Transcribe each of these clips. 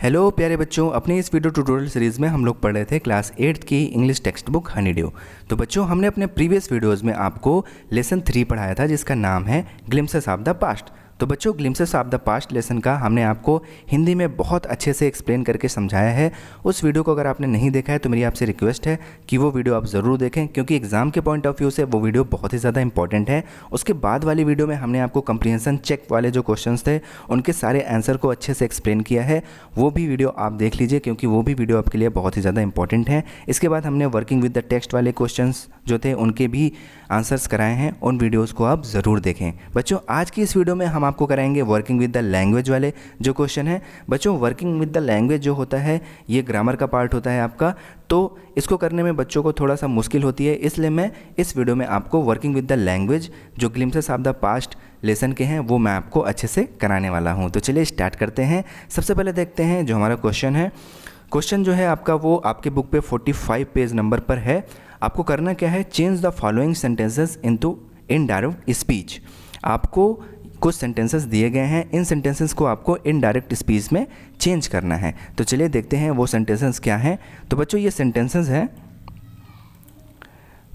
Hello प्यारे बच्चों, अपने इस वीडियो ट्यूटोरियल सीरीज़ में हम लोग पढ़ रहे थे क्लास 8th की इंग्लिश टेक्स्ट बुक हनीड्यू। तो बच्चों, हमने अपने प्रीवियस वीडियोस में आपको लेसन 3 पढ़ाया था जिसका नाम है ग्लिम्पसेस ऑफ द पास्ट। तो बच्चों, glimpses of the past lesson का हमने आपको हिंदी में बहुत अच्छे से एक्सप्लेन करके समझाया है। उस वीडियो को अगर आपने नहीं देखा है तो मेरी आपसे रिक्वेस्ट है कि वो वीडियो आप ज़रूर देखें, क्योंकि एग्ज़ाम के पॉइंट ऑफ व्यू से वो वीडियो बहुत ही ज़्यादा इंपॉर्टेंट है। उसके बाद वाली वीडियो में हमने आपको कंप्रीहेंशन चेक वाले जो क्वेश्चंस थे उनके सारे आंसर को अच्छे से एक्सप्लेन किया है। वो भी वीडियो आप देख लीजिए, क्योंकि वो भी वीडियो आपके लिए बहुत ही ज़्यादा इंपॉर्टेंट है। इसके बाद हमने वर्किंग विद द टेक्स्ट वाले क्वेश्चंस जो थे उनके भी आंसर्स कराए हैं, उन वीडियोस को आप ज़रूर देखें। बच्चों, आज की इस वीडियो में हम आपको कराएंगे वर्किंग विद द लैंग्वेज वाले जो क्वेश्चन है। बच्चों, वर्किंग विद द लैंग्वेज जो होता है ये ग्रामर का पार्ट होता है आपका, तो इसको करने में बच्चों को थोड़ा सा मुश्किल होती है, इसलिए मैं इस वीडियो में आपको वर्किंग विद द लैंग्वेज जो glimpses of the past lesson के हैं वो मैं आपको अच्छे से कराने वाला हूँ। तो चलिए स्टार्ट करते हैं। सबसे पहले देखते हैं जो हमारा क्वेश्चन है। क्वेश्चन जो है आपका वो आपके बुक पे 45 पेज नंबर पर है। आपको करना क्या है, change the following sentences into indirect speech. आपको कुछ सेंटेंसेस दिए गए हैं, इन सेंटेंसेस को आपको इनडायरेक्ट स्पीच में चेंज करना है। तो चलिए देखते हैं वो सेंटेंसेस क्या हैं। तो बच्चों, ये सेंटेंसेस हैं।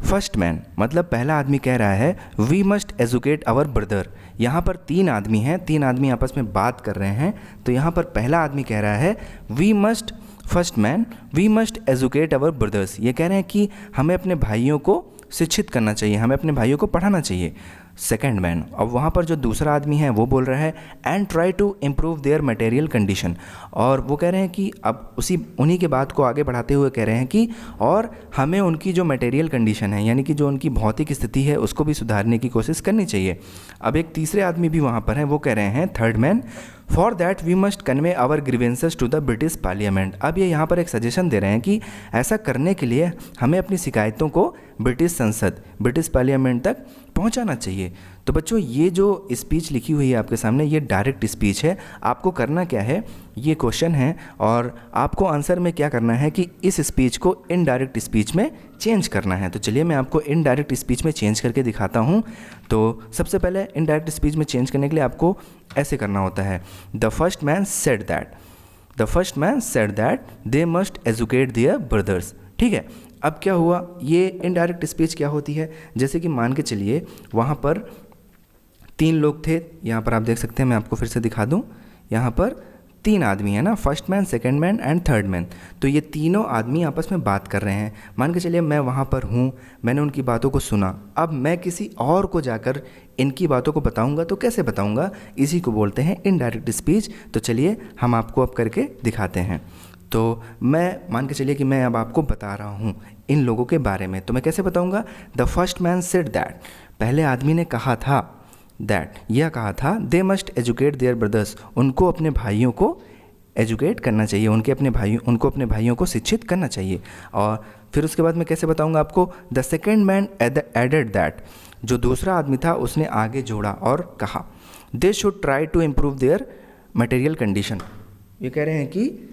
फर्स्ट मैन मतलब पहला आदमी कह रहा है we must educate our brother. यहाँ पर 3 आदमी हैं, 3 आदमी आपस में बात कर रहे हैं। तो यहाँ पर पहला आदमी कह रहा है we must, first man we must educate our brothers. ये कह रहे हैं कि हमें अपने भाइयों को शिक्षित करना चाहिए, हमें अपने भाइयों को पढ़ाना चाहिए। सेकेंड मैन, अब वहाँ पर जो दूसरा आदमी है वो बोल रहा है and try to improve their material condition. और वो कह रहे हैं कि अब उन्हीं के बात को आगे बढ़ाते हुए कह रहे हैं कि और हमें उनकी जो मटेरियल कंडीशन है, यानी कि जो उनकी भौतिक स्थिति है, उसको भी सुधारने की कोशिश करनी चाहिए। अब एक तीसरे आदमी भी वहाँ पर हैं, वो कह रहे हैं third man for that we must convey our grievances to the British parliament. अब ये यहाँ पर एक सजेशन दे रहे हैं कि ऐसा करने के लिए हमें अपनी शिकायतों को ब्रिटिश संसद, ब्रिटिश पार्लियामेंट तक पहुँचाना चाहिए। तो बच्चों, ये जो स्पीच लिखी हुई है आपके सामने ये डायरेक्ट स्पीच है। आपको करना क्या है, ये क्वेश्चन है और आपको आंसर में क्या करना है कि इस स्पीच को इनडायरेक्ट स्पीच में चेंज करना है। तो चलिए मैं आपको इनडायरेक्ट स्पीच में चेंज करके दिखाता हूँ। तो सबसे पहले इनडायरेक्ट स्पीच में चेंज करने के लिए आपको ऐसे करना होता है, the first man said that they must educate their brothers. ठीक है, अब क्या हुआ, ये इनडायरेक्ट स्पीच क्या होती है, जैसे कि मान के चलिए वहाँ पर 3 लोग थे। यहाँ पर आप देख सकते हैं, मैं आपको फिर से दिखा दूँ, यहाँ पर 3 आदमी है ना, first man, second man and third man. तो ये तीनों आदमी आपस में बात कर रहे हैं। मान के चलिए मैं वहाँ पर हूँ, मैंने उनकी बातों को सुना। अब मैं किसी और को जाकर इनकी बातों को बताऊँगा तो कैसे बताऊँगा, इसी को बोलते हैं इनडायरेक्ट स्पीच। तो चलिए हम आपको अब करके दिखाते हैं। तो मैं मान के चलिए कि मैं अब आपको बता रहा हूँ इन लोगों के बारे में, तो मैं कैसे बताऊँगा, the first man said that, पहले आदमी ने कहा था, दैट यह कहा था, they must educate their brothers, उनको अपने भाइयों को एजुकेट करना चाहिए, उनको अपने भाइयों को शिक्षित करना चाहिए। और फिर उसके बाद मैं कैसे बताऊंगा आपको, the second man added that, जो दूसरा आदमी था उसने आगे जोड़ा और कहा, they should try to improve their material condition. ये कह रहे हैं कि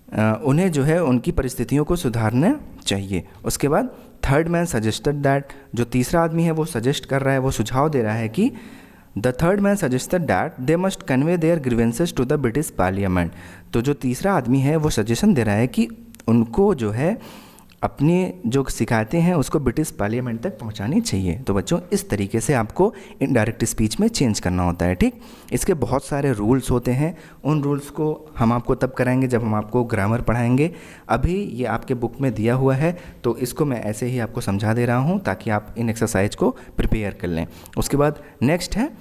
उन्हें जो है उनकी परिस्थितियों को सुधारना चाहिए। उसके बाद थर्ड मैन सजेस्टेड दैट, जो तीसरा आदमी है वो सजेस्ट कर रहा है, वो सुझाव दे रहा है कि the third man suggested that they must convey their grievances to the British parliament. तो जो तीसरा आदमी है वो सजेशन दे रहा है कि उनको जो है अपनी जो शिकायतें हैं उसको ब्रिटिश पार्लियामेंट तक पहुंचानी चाहिए। तो बच्चों, इस तरीके से आपको इनडायरेक्ट स्पीच में चेंज करना होता है। ठीक, इसके बहुत सारे रूल्स होते हैं, उन रूल्स को हम आपको तब कराएंगे जब हम आपको ग्रामर पढ़ाएंगे। अभी ये आपके बुक में दिया हुआ है, तो इसको मैं ऐसे ही आपको समझा दे रहा हूँ ताकि आप इन एक्सरसाइज को प्रिपेयर कर लें। उसके बाद नेक्स्ट है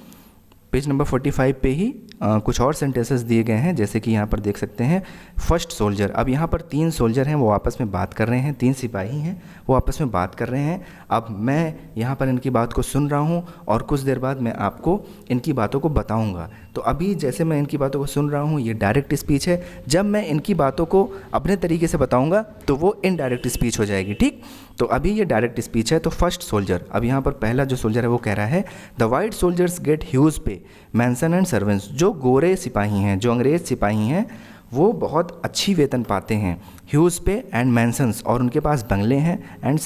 पेज नंबर 45 पे ही कुछ और सेंटेंसेस दिए गए हैं, जैसे कि यहाँ पर देख सकते हैं फर्स्ट सोल्जर। अब यहाँ पर 3 सोल्जर हैं, वो आपस में बात कर रहे हैं, 3 सिपाही हैं, वो आपस में बात कर रहे हैं। अब मैं यहाँ पर इनकी बात को सुन रहा हूँ और कुछ देर बाद मैं आपको इनकी बातों को बताऊँगा। तो अभी जैसे मैं इनकी बातों को सुन रहा हूँ ये डायरेक्ट स्पीच है, जब मैं इनकी बातों को अपने तरीके से बताऊँगा तो वो इनडायरेक्ट स्पीच हो जाएगी। ठीक, तो अभी ये डायरेक्ट स्पीच है। तो फर्स्ट सोल्जर, अब यहाँ पर पहला जो सोल्जर है वो कह रहा है the white soldiers get huge pay mansion and servants. जो गोरे सिपाही हैं, जो अंग्रेज सिपाही हैं, वो बहुत अच्छी वेतन पाते हैं, ह्यूज पे एंड मैंसन्स, और उनके पास बंगले हैं, एंड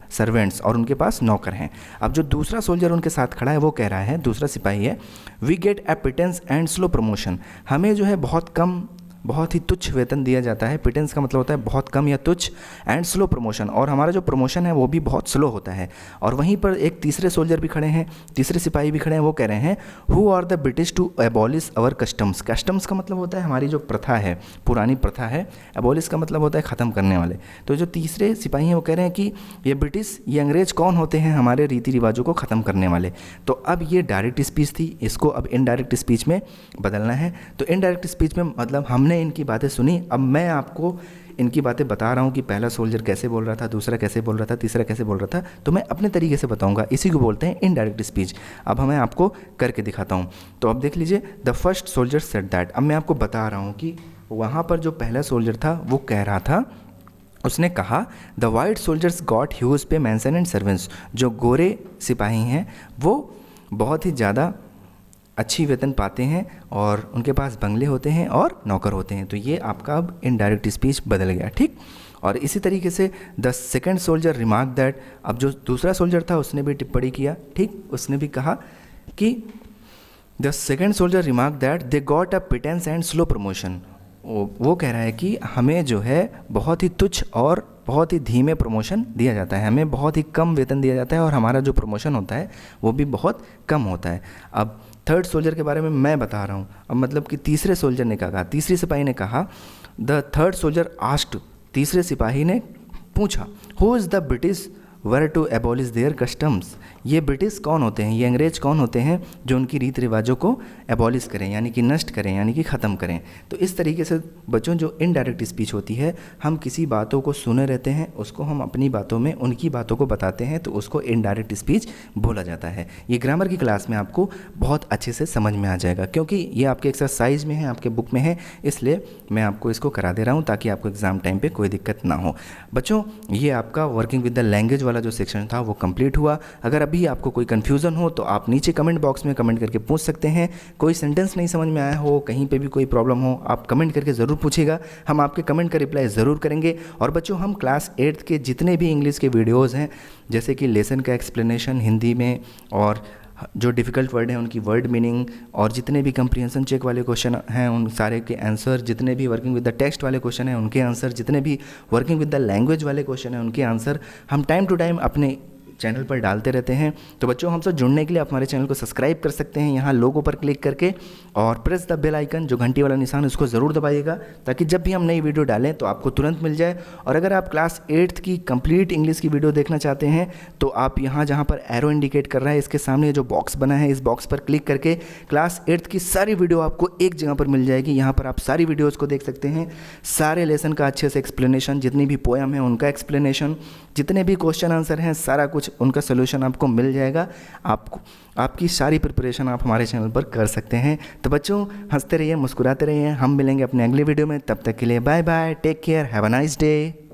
सर्वेंट्स, और उनके पास नौकर हैं। अब जो दूसरा सोल्जर उनके साथ खड़ा है वो कह रहा है, दूसरा सिपाही है, we get a pittance and slow promotion, हमें जो है बहुत कम बहुत ही तुच्छ वेतन दिया जाता है। पिटेंस का मतलब होता है बहुत कम या तुच्छ, एंड स्लो प्रमोशन, और हमारा जो प्रमोशन है वो भी बहुत स्लो होता है। और वहीं पर एक तीसरे सोल्जर भी खड़े हैं, तीसरे सिपाही भी खड़े हैं, वो कह रहे हैं who are the British to abolish our customs. Customs का मतलब होता है हमारी जो प्रथा है, पुरानी प्रथा है। एबॉलिश का मतलब होता है ख़त्म करने वाले। तो जो तीसरे सिपाही हैं वो कह रहे हैं कि ये ब्रिटिश, ये अंग्रेज कौन होते हैं हमारे रीति रिवाजों को ख़त्म करने वाले। तो अब ये डायरेक्ट स्पीच थी, इसको अब इनडायरेक्ट स्पीच में बदलना है। तो इनडायरेक्ट स्पीच में मतलब हमने इनकी बातें सुनी, अब मैं आपको इनकी बातें बता रहा हूँ कि पहला सोल्जर कैसे बोल रहा था, दूसरा कैसे बोल रहा था, तीसरा कैसे बोल रहा था, तो मैं अपने तरीके से बताऊँगा। इसी को बोलते हैं इनडायरेक्ट स्पीच। अब मैं आपको करके दिखाता हूँ। तो अब देख लीजिए, the first soldier said that. अब मैं आपको बता रहा हूँ कि वहाँ पर जो पहला सोल्जर था वो कह रहा था, उसने कहा the white soldiers got huge pay mansion and servants. जो गोरे सिपाही हैं वो बहुत ही ज़्यादा अच्छी वेतन पाते हैं और उनके पास बंगले होते हैं और नौकर होते हैं। तो ये आपका अब इनडायरेक्ट स्पीच बदल गया, ठीक। और इसी तरीके से the second soldier remark that. अब जो दूसरा सोल्जर था उसने भी टिप्पणी किया, ठीक। उसने भी कहा कि the second soldier remark that they got a pittance and slow promotion. वो कह रहा है कि हमें जो है बहुत ही तुच्छ और बहुत ही धीमे प्रमोशन दिया जाता है, हमें बहुत ही कम वेतन दिया जाता है और हमारा जो प्रमोशन होता है वो भी बहुत कम होता है। अब थर्ड सोल्जर के बारे में मैं बता रहा हूँ। अब मतलब कि तीसरे सोल्जर ने कहा, तीसरे सिपाही ने कहा, द थर्ड सोल्जर आस्क्ड। तीसरे सिपाही ने पूछा, who is the British were to abolish their customs. ये ब्रिटिश कौन होते हैं, ये अंग्रेज कौन होते हैं जो उनकी रीति रिवाजों को एबॉलिश करें, यानी कि नष्ट करें, यानी कि ख़त्म करें। तो इस तरीके से बच्चों जो इनडायरेक्ट स्पीच होती है, हम किसी बातों को सुने रहते हैं, उसको हम अपनी बातों में उनकी बातों को बताते हैं, तो उसको इनडायरेक्ट स्पीच बोला जाता है। ये ग्रामर की क्लास में आपको बहुत अच्छे से समझ में आ जाएगा, क्योंकि ये आपके एक्सरसाइज में है, आपके बुक में है, इसलिए मैं आपको इसको करा दे रहा हूँ ताकि आपको एग्ज़ाम टाइम पर कोई दिक्कत ना हो। बच्चों ये आपका वर्किंग विद द लैंग्वेज वाला जो सेक्शन था वो कंप्लीट हुआ। अगर अभी आपको कोई कन्फ्यूज़न हो तो आप नीचे कमेंट बॉक्स में कमेंट करके पूछ सकते हैं। कोई सेंटेंस नहीं समझ में आया हो, कहीं पे भी कोई प्रॉब्लम हो, आप कमेंट करके ज़रूर पूछिएगा, हम आपके कमेंट का रिप्लाई ज़रूर करेंगे। और बच्चों हम क्लास 8th के जितने भी इंग्लिश के वीडियोज़ हैं, जैसे कि लेसन का एक्सप्लेनेशन हिंदी में, और जो डिफ़िकल्ट वर्ड हैं उनकी वर्ड मीनिंग, और जितने भी कंप्रीहेंशन चेक वाले क्वेश्चन हैं उन सारे के आंसर, जितने भी वर्किंग विद द टेक्स्ट वाले क्वेश्चन हैं उनके आंसर, जितने भी वर्किंग विद द लैंग्वेज वाले क्वेश्चन हैं उनके आंसर हम टाइम टू टाइम अपने चैनल पर डालते रहते हैं। तो बच्चों हमसे जुड़ने के लिए आप हमारे चैनल को सब्सक्राइब कर सकते हैं यहाँ लोगो पर क्लिक करके, और प्रेस द बेल आइकन, जो घंटी वाला निशान, उसको ज़रूर दबाइएगा ताकि जब भी हम नई वीडियो डालें तो आपको तुरंत मिल जाए। और अगर आप क्लास 8th की कंप्लीट इंग्लिश की वीडियो देखना चाहते हैं तो आप यहाँ जहाँ पर एरो इंडिकेट कर रहा है इसके सामने जो बॉक्स बना है, इस बॉक्स पर क्लिक करके क्लास 8th की सारी वीडियो आपको एक जगह पर मिल जाएगी। यहाँ पर आप सारी वीडियोज़ को देख सकते हैं, सारे लेसन का अच्छे से एक्सप्लेनेशन, जितनी भी पोएम है उनका एक्सप्लेनेशन, जितने भी क्वेश्चन आंसर हैं, सारा कुछ उनका सोल्यूशन आपको मिल जाएगा। आपको आपकी सारी प्रिपरेशन आप हमारे चैनल पर कर सकते हैं। तो बच्चों हंसते रहिए, मुस्कुराते रहिए, हम मिलेंगे अपने अगले वीडियो में। तब तक के लिए bye bye, take care, have a nice day.